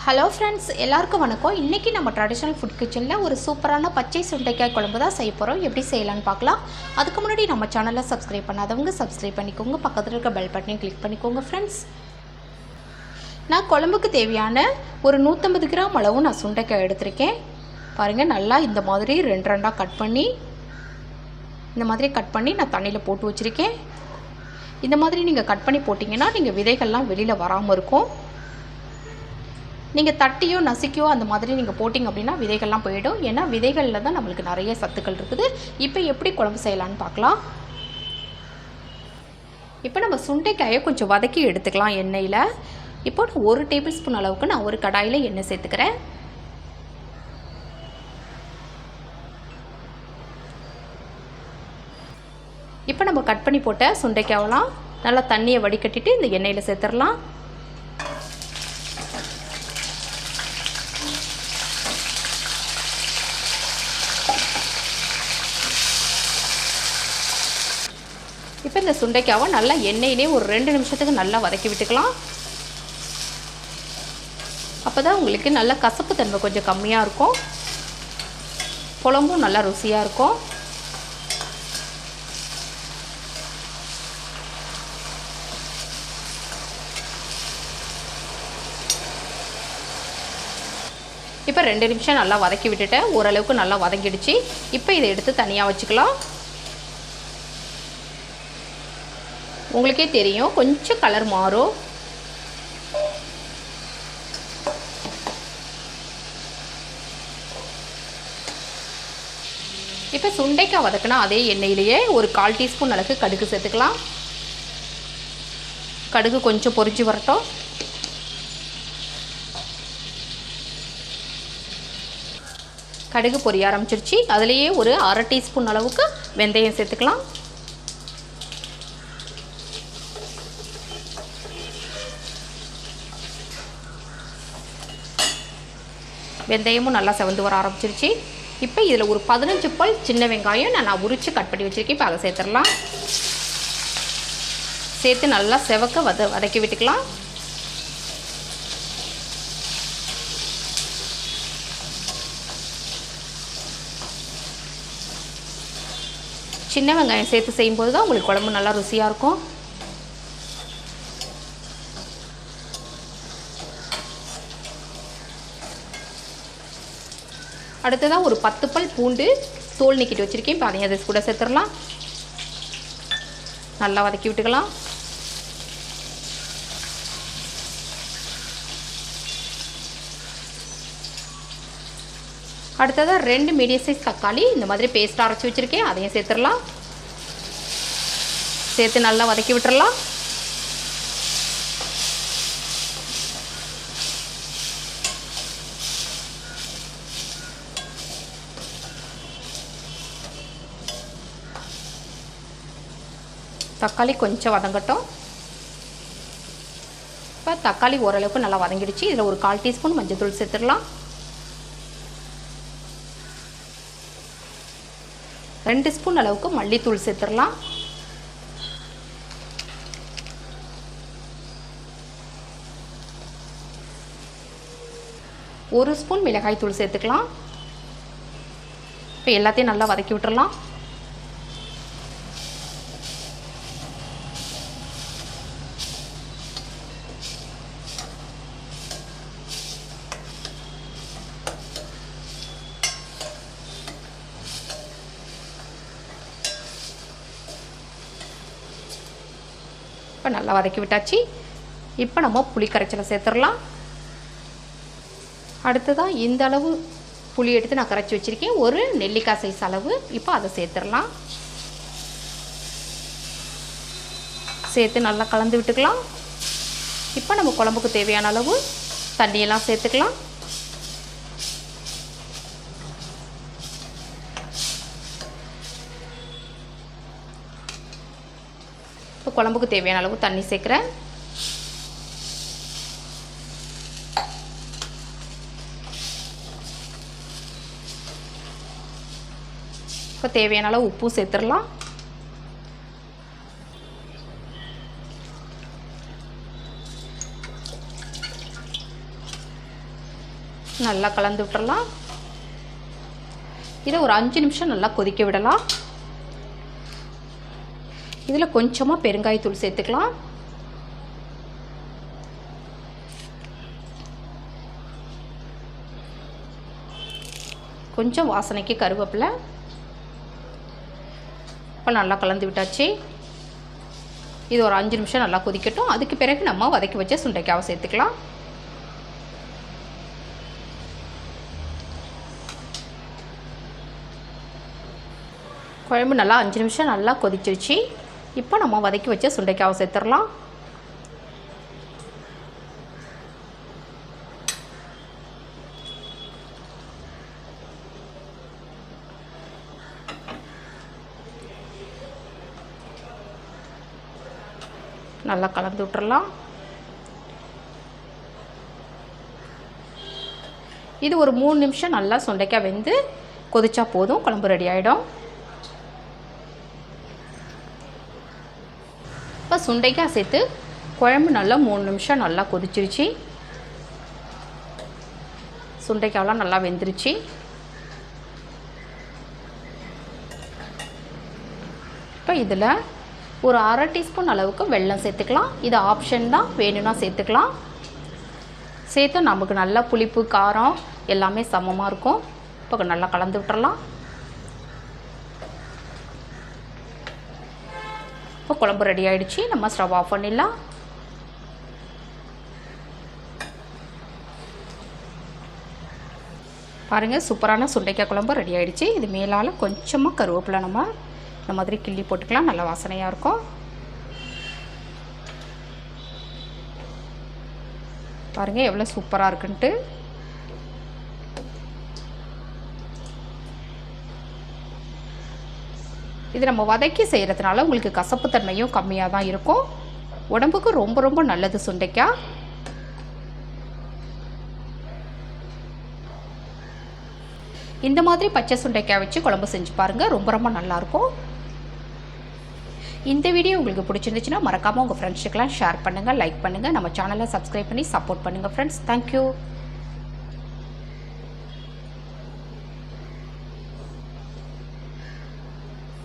Hello friends, எல்லாருக்கும் வணக்கம். இன்றைக்கி நம்ம ட்ரெடிஷ்னல் ஃபுட் கிச்சனில் ஒரு சூப்பரான பச்சை சுண்டைக்காய் குழம்பு தான் செய்ய போகிறோம். எப்படி செய்யலான்னு பார்க்கலாம். அதுக்கு முன்னாடி நம்ம சேனலை சப்ஸ்கிரைப் பண்ணாதவங்க சப்ஸ்கிரைப் பண்ணிக்கோங்க. பக்கத்தில் இருக்க பெல் பட்டனையும் கிளிக் பண்ணிக்கோங்க. ஃப்ரெண்ட்ஸ், நான் குழம்புக்கு தேவையான ஒரு 150 கிராம் அளவு நான் சுண்டைக்காய் எடுத்திருக்கேன். பாருங்கள், நல்லா இந்த மாதிரி ரெண்டு ரெண்டாக கட் பண்ணி நான் தண்ணியில் போட்டு வச்சுருக்கேன். இந்த மாதிரி நீங்கள் கட் பண்ணி போட்டிங்கன்னா நீங்கள் விதைகள்லாம் வெளியில் வராமல் இருக்கும். நீங்கள் தட்டியோ நசுக்கியோ அந்த மாதிரி நீங்கள் போட்டிங்க அப்படின்னா விதைகள்லாம் போயிடும். ஏன்னா விதைகளில் தான் நம்மளுக்கு நிறைய சத்துக்கள் இருக்குது. இப்போ எப்படி குழம்பு செய்யலான்னு பார்க்கலாம். இப்போ நம்ம சுண்டைக்காயை கொஞ்சம் வதக்கி எடுத்துக்கலாம் எண்ணெயில். இப்போ 1 டேபிள் ஸ்பூன் அளவுக்கு நான் ஒரு கடாயில் எண்ணெய் சேர்த்துக்கிறேன். இப்போ நம்ம கட் பண்ணி போட்ட சுண்டைக்காயெல்லாம் நல்லா தண்ணியை வடிகட்டிட்டு இந்த எண்ணெயில் சேர்த்துடலாம். இப்போ இந்த சுண்டைக்காவை நல்லா எண்ணெயிலே ஒரு 2 நிமிஷத்துக்கு நல்லா வதக்கி விட்டுக்கலாம். அப்போ தான் உங்களுக்கு நல்ல கசப்பு தன்மை கொஞ்சம் கம்மியாக இருக்கும், குழம்பும் நல்லா ருசியாக இருக்கும். இப்போ 2 நிமிஷம் நல்லா வதக்கி விட்டுட்டேன். ஓரளவுக்கு நல்லா வதங்கிடுச்சு. இப்போ இதை எடுத்து தனியாக வச்சுக்கலாம். உங்களுக்கே தெரியும், கொஞ்சம் கலர் மாறும். இப்போ சுண்டைக்காய் வதக்கினா அதே எண்ணெயிலேயே ஒரு 1/4 டீஸ்பூன் அளவுக்கு கடுகு சேர்த்துக்கலாம். கடுகு கொஞ்சம் பொரிஞ்சு வரட்டும். கடுகு பொரிய ஆரம்பிச்சிருச்சு. அதுலேயே ஒரு 1/2 டீஸ்பூன் அளவுக்கு வெந்தயம் சேர்த்துக்கலாம். வெந்தயமும் நல்லா செவந்து வர ஆரம்பிச்சிருச்சு. இப்போ இதில் ஒரு 15 பல் சின்ன வெங்காயம் நான் உரித்து கட் பண்ணி வச்சுருக்கேன். இப்போ அதை சேர்த்துடலாம். சேர்த்து நல்லா செவக்க வதக்கி விட்டுக்கலாம். சின்ன வெங்காயம் சேர்த்து செய்யும்போது தான் உங்களுக்கு குழம்பு நல்லா ருசியாக இருக்கும். அடுத்ததாக ஒரு 10 பல் பூண்டு தோல் நீக்கிட்டு வச்சுருக்கேன். இப்போ அதையும் அதை கூட சேர்த்துடலாம். நல்லா வதக்கி விட்டுக்கலாம். அடுத்ததாக 2 மீடியம் சைஸ் தக்காளி இந்த மாதிரி பேஸ்ட் அரைச்சி வச்சுருக்கேன். அதையும் சேர்த்துடலாம். சேர்த்து நல்லா வதக்கி விட்டுறலாம். தக்காளி கொஞ்சம் வதங்கட்டும். இப்போ தக்காளி ஓரளவுக்கு நல்லா வதங்கிடுச்சு. இதில் ஒரு 1/4 டீஸ்பூன் மஞ்சள் தூள் சேர்த்துடலாம். 2 ஸ்பூன் அளவுக்கு மல்லித்தூள் சேர்த்துடலாம். ஒரு ஸ்பூன் மிளகாய் தூள் சேர்த்துக்கலாம். இப்போ எல்லாத்தையும் நல்லா வதக்கி விட்டுறலாம். இப்போ நல்லா வதக்கி விட்டாச்சு. இப்போ நம்ம புளி கரைச்சலை சேர்த்துடலாம். அடுத்ததாக இந்த அளவு புளி எடுத்து நான் கரைச்சி வச்சுருக்கேன். ஒரு நெல்லிக்காய் சைஸ் அளவு. இப்போ அதை சேர்த்துடலாம். சேர்த்து நல்லா கலந்து விட்டுக்கலாம். இப்போ நம்ம குழம்புக்கு தேவையான அளவு தண்ணியெல்லாம் சேர்த்துக்கலாம். இப்போ குழம்புக்கு தேவையான அளவு தண்ணி சேர்க்குறேன். இப்போ தேவையான அளவு உப்பு சேர்த்துடலாம். நல்லா கலந்து விட்டுறலாம். இதை ஒரு 5 நிமிஷம் நல்லா கொதிக்க விடலாம். இதில் கொஞ்சமாக பெருங்காயத்தூள் சேர்த்துக்கலாம். கொஞ்சம் வாசனைக்கு கருவேப்பிலை. இப்போ நல்லா கலந்து விட்டாச்சு. இது ஒரு 5 நிமிஷம் நல்லா கொதிக்கட்டும். அதுக்கு பிறகு நம்ம வதக்கி வச்ச சுண்டைக்காவை சேர்த்துக்கலாம். குழம்பு நல்லா 5 நிமிஷம் நல்லா கொதிச்சிருச்சு. இப்போ நம்ம வதக்கி வச்ச சுண்டைக்காவை சேர்த்துடலாம். நல்லா கலந்து விட்டுறலாம். இது ஒரு 3 நிமிஷம் நல்லா சுண்டைக்காய் வெந்து கொதிச்சா போதும், குழம்பு ரெடி ஆகிடும். இப்போ சுண்டைக்காய் சேர்த்து குழம்பு நல்லா 3 நிமிஷம் நல்லா கொதிச்சிருச்சு. சுண்டைக்காயெல்லாம் நல்லா வெந்துருச்சு. இப்போ இதில் ஒரு 1/2 டீஸ்பூன் அளவுக்கு வெல்லம் சேர்த்துக்கலாம். இது ஆப்ஷன் தான், வேணும்னா சேர்த்துக்கலாம். சேர்த்து நமக்கு நல்லா புளிப்பு காரம் எல்லாமே சமமாக இருக்கும். இப்போ நல்லா கலந்து விட்டுறலாம். இப்போ குழம்பு ரெடி ஆகிடுச்சு. நம்ம ஸ்டவ் ஆஃப் பண்ணிடலாம். பாருங்கள், சூப்பரான சுண்டைக்காய் குழம்பு ரெடி ஆகிடுச்சு. இது மேலால் கொஞ்சமாக கருவேப்பிலை நம்ம இந்த மாதிரி கிள்ளி போட்டுக்கலாம். நல்ல வாசனையாக இருக்கும். பாருங்கள் எவ்வளோ சூப்பராக இருக்குன்ட்டு. இது நம்ம வதக்கி செய்கிறதுனால உங்களுக்கு கசப்புத்தன்மையும் கம்மியாக தான் இருக்கும். உடம்புக்கு ரொம்ப ரொம்ப நல்லது சுண்டைக்காய். இந்த மாதிரி பச்சை சுண்டைக்காய் வச்சு குழம்பு செஞ்சு பாருங்கள், ரொம்ப ரொம்ப நல்லாயிருக்கும். இந்த வீடியோ உங்களுக்கு பிடிச்சிருந்துச்சுன்னா மறக்காமல் உங்கள் ஃப்ரெண்ட்ஸுக்கெல்லாம் ஷேர் பண்ணுங்கள், லைக் பண்ணுங்கள். நம்ம சேனலை சப்ஸ்கிரைப் பண்ணி சப்போர்ட் பண்ணுங்கள் ஃப்ரெண்ட்ஸ். தேங்க்யூ.